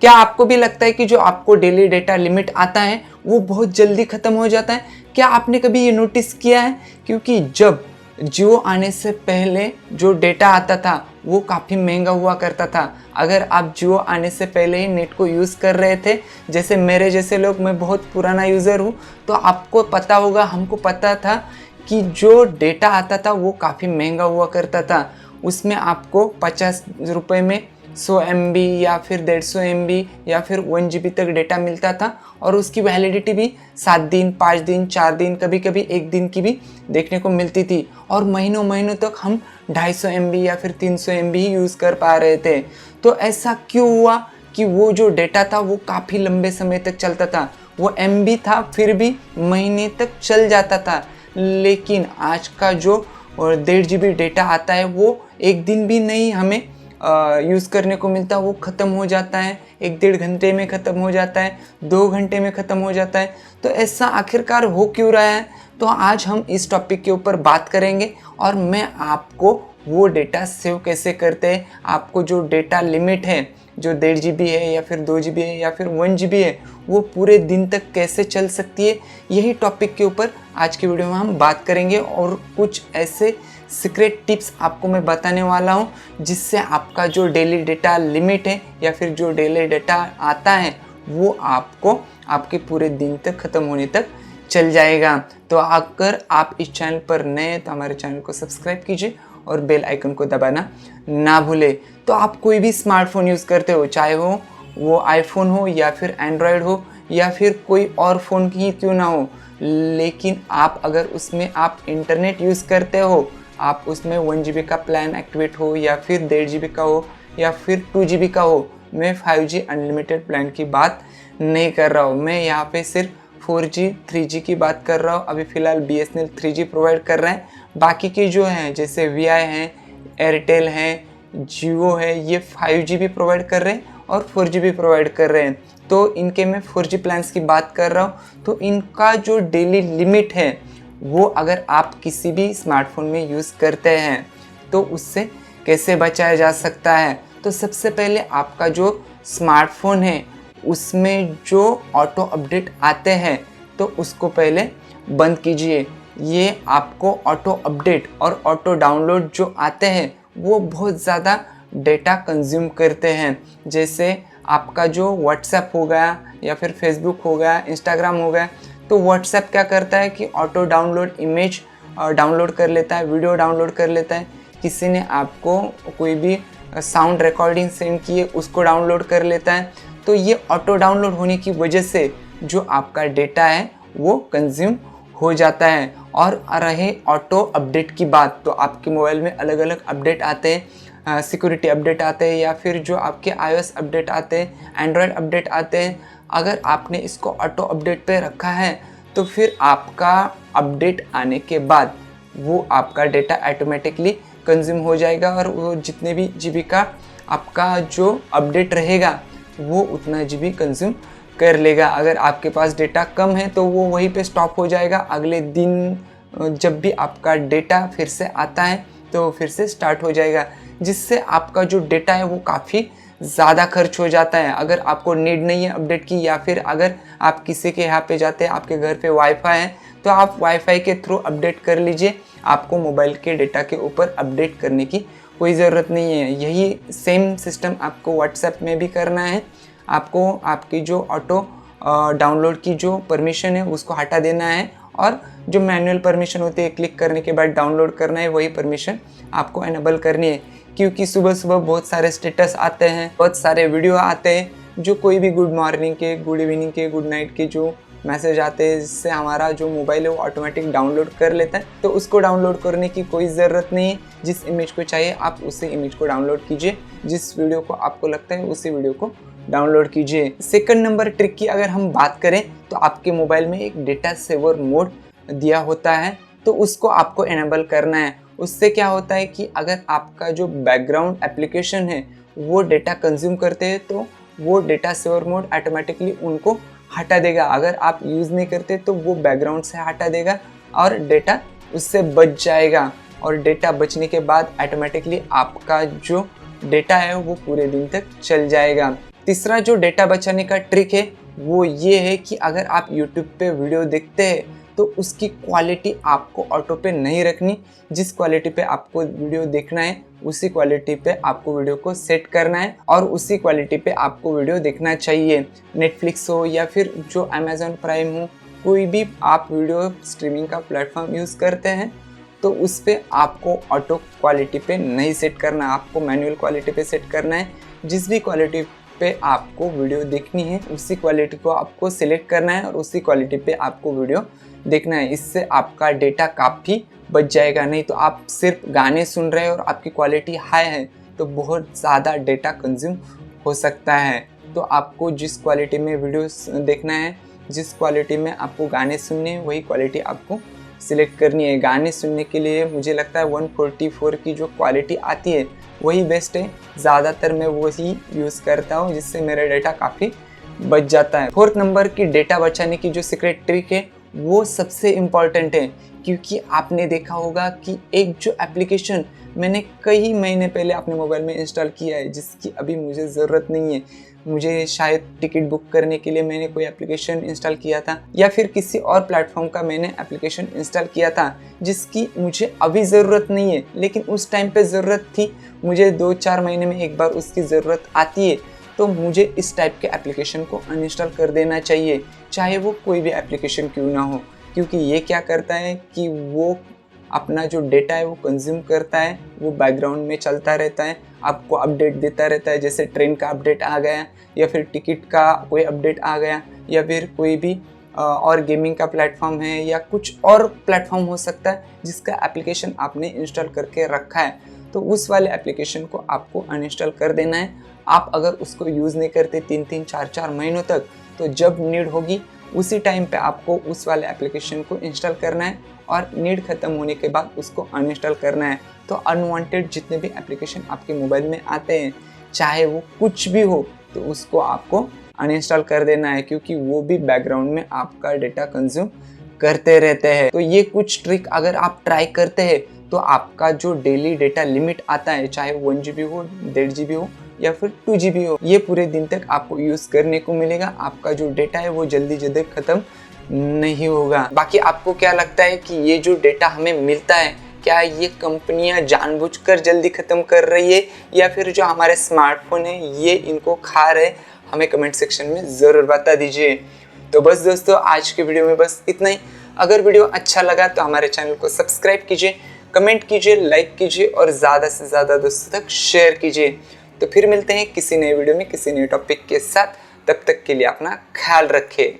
क्या आपको भी लगता है कि जो आपको डेली डेटा लिमिट आता है वो बहुत जल्दी ख़त्म हो जाता है? क्या आपने कभी ये नोटिस किया है? क्योंकि जब जियो आने से पहले जो डेटा आता था वो काफ़ी महंगा हुआ करता था। अगर आप जियो आने से पहले ही नेट को यूज़ कर रहे थे, जैसे मेरे जैसे लोग, मैं बहुत पुराना यूज़र हूँ, तो आपको पता होगा, हमको पता था कि जो डेटा आता था वो काफ़ी महंगा हुआ करता था। उसमें आपको 50 रुपये में 100 MB या फिर 150 MB या फिर 1 GB तक डेटा मिलता था और उसकी वैलिडिटी भी 7 दिन, 5 दिन, 4 दिन, कभी कभी 1 दिन की भी देखने को मिलती थी और महीनों महीनों तक हम 250 MB या फिर 300 MB ही यूज़ कर पा रहे थे। तो ऐसा क्यों हुआ कि वो जो डेटा था वो काफ़ी लंबे समय तक चलता था, वो MB था फिर भी महीने तक चल जाता था। लेकिन आज का जो 1.5 GB डेटा आता है वो एक दिन भी नहीं हमें यूज़ करने को मिलता, वो ख़त्म हो जाता है, 1-1.5 घंटे में ख़त्म हो जाता है, 2 घंटे में ख़त्म हो जाता है। तो ऐसा आखिरकार हो क्यों रहा है? तो आज हम इस टॉपिक के ऊपर बात करेंगे और मैं आपको वो डेटा सेव कैसे करते हैं, आपको जो डेटा लिमिट है, जो 1.5 GB है या फिर 2 GB है या फिर 1 GB है, वो पूरे दिन तक कैसे चल सकती है, यही टॉपिक के ऊपर आज की वीडियो में हम बात करेंगे। और कुछ ऐसे सीक्रेट टिप्स आपको मैं बताने वाला हूँ जिससे आपका जो डेली डेटा लिमिट है या फिर जो डेली डेटा आता है वो आपको आपके पूरे दिन तक ख़त्म होने तक चल जाएगा। तो अगर आप इस चैनल पर नए हैं तो हमारे चैनल को सब्सक्राइब कीजिए और बेल आइकन को दबाना ना भूलें। तो आप कोई भी स्मार्टफोन यूज़ करते हो, चाहे हो वो आईफोन हो या फिर एंड्रॉयड हो या फिर कोई और फ़ोन ही क्यों ना हो, लेकिन आप अगर उसमें आप इंटरनेट यूज़ करते हो, आप उसमें 1 GB का प्लान एक्टिवेट हो या फिर 1.5 GB का हो या फिर 2 GB का हो, मैं 5G अनलिमिटेड प्लान की बात नहीं कर रहा हूँ, मैं यहाँ पे सिर्फ 4G 3G की बात कर रहा हूँ। अभी फ़िलहाल BSNL 3G प्रोवाइड कर रहे हैं, बाकी के जो हैं जैसे VI हैं, एयरटेल हैं, जियो है, ये 5G भी प्रोवाइड कर रहे हैं और 4G भी प्रोवाइड कर रहे हैं। तो इनके मैं 4G प्लान्स की बात कर रहा हूँ। तो इनका जो डेली लिमिट है वो अगर आप किसी भी स्मार्टफोन में यूज़ करते हैं तो उससे कैसे बचाया जा सकता है? तो सबसे पहले आपका जो स्मार्टफोन है उसमें जो ऑटो अपडेट आते हैं तो उसको पहले बंद कीजिए। ये आपको ऑटो अपडेट और ऑटो डाउनलोड जो आते हैं वो बहुत ज़्यादा डेटा कंज्यूम करते हैं। जैसे आपका जो व्हाट्सएप हो गया या फिर फेसबुक हो गया, इंस्टाग्राम हो गया, तो व्हाट्सएप क्या करता है कि ऑटो डाउनलोड इमेज डाउनलोड कर लेता है, वीडियो डाउनलोड कर लेता है, किसी ने आपको कोई भी साउंड रिकॉर्डिंग सेंड की है उसको डाउनलोड कर लेता है। तो ये ऑटो डाउनलोड होने की वजह से जो आपका डेटा है वो कंज्यूम हो जाता है। और रहे ऑटो अपडेट की बात, तो आपके मोबाइल में अलग अलग अपडेट आते हैं, सिक्योरिटी अपडेट आते हैं या फिर जो आपके iOS अपडेट आते हैं, एंड्रॉयड अपडेट आते हैं। अगर आपने इसको ऑटो अपडेट पे रखा है तो फिर आपका अपडेट आने के बाद वो आपका डेटा ऑटोमेटिकली कंज्यूम हो जाएगा और वो जितने भी GB का आपका जो अपडेट रहेगा वो उतना GB कंज्यूम कर लेगा। अगर आपके पास डेटा कम है तो वो वहीं पे स्टॉप हो जाएगा, अगले दिन जब भी आपका डेटा फिर से आता है तो फिर से स्टार्ट हो जाएगा, जिससे आपका जो डेटा है वो काफ़ी ज़्यादा खर्च हो जाता है। अगर आपको नीड नहीं है अपडेट की या फिर अगर आप किसी के यहाँ पे जाते हैं, आपके घर पे वाईफाई है तो आप वाईफाई के थ्रू अपडेट कर लीजिए, आपको मोबाइल के डेटा के ऊपर अपडेट करने की कोई ज़रूरत नहीं है। यही सेम सिस्टम आपको व्हाट्सएप में भी करना है। आपको आपकी जो ऑटो डाउनलोड की जो परमिशन है उसको हटा देना है और जो मैनुअल परमिशन होती है क्लिक करने के बाद डाउनलोड करना है, वही परमिशन आपको इनेबल करनी है। क्योंकि सुबह सुबह बहुत सारे स्टेटस आते हैं, बहुत सारे वीडियो आते हैं, जो कोई भी गुड मॉर्निंग के, गुड इवनिंग के, गुड नाइट के जो मैसेज आते हैं, जिससे हमारा जो मोबाइल है वो ऑटोमेटिक डाउनलोड कर लेता है। तो उसको डाउनलोड करने की कोई ज़रूरत नहीं है, जिस इमेज को चाहिए आप उसी इमेज को डाउनलोड कीजिए, जिस वीडियो को आपको लगता है उसी वीडियो को डाउनलोड कीजिए। सेकंड नंबर ट्रिक की अगर हम बात करें तो आपके मोबाइल में एक डेटा सेवर मोड दिया होता है, तो उसको आपको इनेबल करना है। उससे क्या होता है कि अगर आपका जो बैकग्राउंड एप्लीकेशन है वो डेटा कंज्यूम करते हैं तो वो डेटा सेवर मोड ऑटोमेटिकली उनको हटा देगा। अगर आप यूज़ नहीं करते तो वो बैकग्राउंड से हटा देगा और डेटा उससे बच जाएगा, और डेटा बचने के बाद ऑटोमेटिकली आपका जो डेटा है वो पूरे दिन तक चल जाएगा। तीसरा जो डेटा बचाने का ट्रिक है वो ये है कि अगर आप यूट्यूब पे वीडियो देखते हैं तो उसकी क्वालिटी आपको ऑटो पे नहीं रखनी। जिस क्वालिटी पे आपको वीडियो देखना है उसी क्वालिटी पे आपको वीडियो को सेट करना है और उसी क्वालिटी पे आपको वीडियो देखना चाहिए। नेटफ्लिक्स हो या फिर जो अमेज़न प्राइम हो, कोई भी आप वीडियो स्ट्रीमिंग का प्लेटफॉर्म यूज़ करते हैं तो उस पर आपको ऑटो क्वालिटी पे नहीं सेट करना, आपको मैनुअल क्वालिटी पे सेट करना है। जिस भी क्वालिटी पे आपको वीडियो देखनी है उसी क्वालिटी को आपको सिलेक्ट करना है और उसी क्वालिटी पे आपको वीडियो देखना है। इससे आपका डेटा काफ़ी बच जाएगा। नहीं तो आप सिर्फ गाने सुन रहे हैं और आपकी क्वालिटी हाई है तो बहुत ज़्यादा डेटा कंज्यूम हो सकता है। तो आपको जिस क्वालिटी में वीडियो देखना है, जिस क्वालिटी में आपको गाने सुनने हैं, वही क्वालिटी आपको सिलेक्ट करनी है। गाने सुनने के लिए मुझे लगता है 144 की जो क्वालिटी आती है वही बेस्ट है। ज़्यादातर मैं वही यूज़ करता हूँ जिससे मेरा डेटा काफ़ी बच जाता है। फोर्थ नंबर की डेटा बचाने की जो सीक्रेट ट्रिक है वो सबसे इम्पॉर्टेंट है, क्योंकि आपने देखा होगा कि एक जो एप्लीकेशन मैंने कई महीने पहले अपने मोबाइल में इंस्टॉल किया है जिसकी अभी मुझे ज़रूरत नहीं है। मुझे शायद टिकट बुक करने के लिए मैंने कोई एप्लीकेशन इंस्टॉल किया था या फिर किसी और प्लेटफॉर्म का मैंने एप्लीकेशन इंस्टॉल किया था जिसकी मुझे अभी ज़रूरत नहीं है, लेकिन उस टाइम पे ज़रूरत थी। मुझे 2-4 महीने में एक बार उसकी ज़रूरत आती है तो मुझे इस टाइप के एप्लीकेशन को अनइंस्टॉल कर देना चाहिए, चाहे वो कोई भी एप्लीकेशन क्यों ना हो। क्योंकि ये क्या करता है कि वो अपना जो डेटा है वो कंज्यूम करता है, वो बैकग्राउंड में चलता रहता है, आपको अपडेट देता रहता है। जैसे ट्रेन का अपडेट आ गया या फिर टिकट का कोई अपडेट आ गया या फिर कोई भी और गेमिंग का प्लेटफॉर्म है या कुछ और प्लेटफॉर्म हो सकता है जिसका एप्लीकेशन आपने इंस्टॉल करके रखा है, तो उस वाले एप्लीकेशन को आपको अनइंस्टॉल कर देना है। आप अगर उसको यूज़ नहीं करते 3-3, 4-4 महीनों तक, तो जब नीड होगी उसी टाइम पे आपको उस वाले एप्लीकेशन को इंस्टॉल करना है और नीड ख़त्म होने के बाद उसको अनइंस्टॉल करना है। तो अनवांटेड जितने भी एप्लीकेशन आपके मोबाइल में आते हैं, चाहे वो कुछ भी हो, तो उसको आपको अनइंस्टॉल कर देना है, क्योंकि वो भी बैकग्राउंड में आपका डेटा कंज्यूम करते रहते हैं। तो ये कुछ ट्रिक अगर आप ट्राई करते हैं तो आपका जो डेली डेटा लिमिट आता है, चाहे 1 GB हो, 1.5 GB हो या फिर 2 GB हो, ये पूरे दिन तक आपको यूज़ करने को मिलेगा। आपका जो डेटा है वो जल्दी जल्दी ख़त्म नहीं होगा। बाकी आपको क्या लगता है कि ये जो डेटा हमें मिलता है, क्या ये कंपनियां जानबूझकर जल्दी ख़त्म कर रही है या फिर जो हमारे स्मार्टफोन है ये इनको खा रहे? हमें कमेंट सेक्शन में ज़रूर बता दीजिए। तो बस दोस्तों, आज के वीडियो में बस इतना ही। अगर वीडियो अच्छा लगा तो हमारे चैनल को सब्सक्राइब कीजिए, कमेंट कीजिए, लाइक कीजिए और ज़्यादा से ज़्यादा दोस्तों तक शेयर कीजिए। तो फिर मिलते हैं किसी नए वीडियो में किसी नए टॉपिक के साथ। तब तक के लिए अपना ख्याल रखें।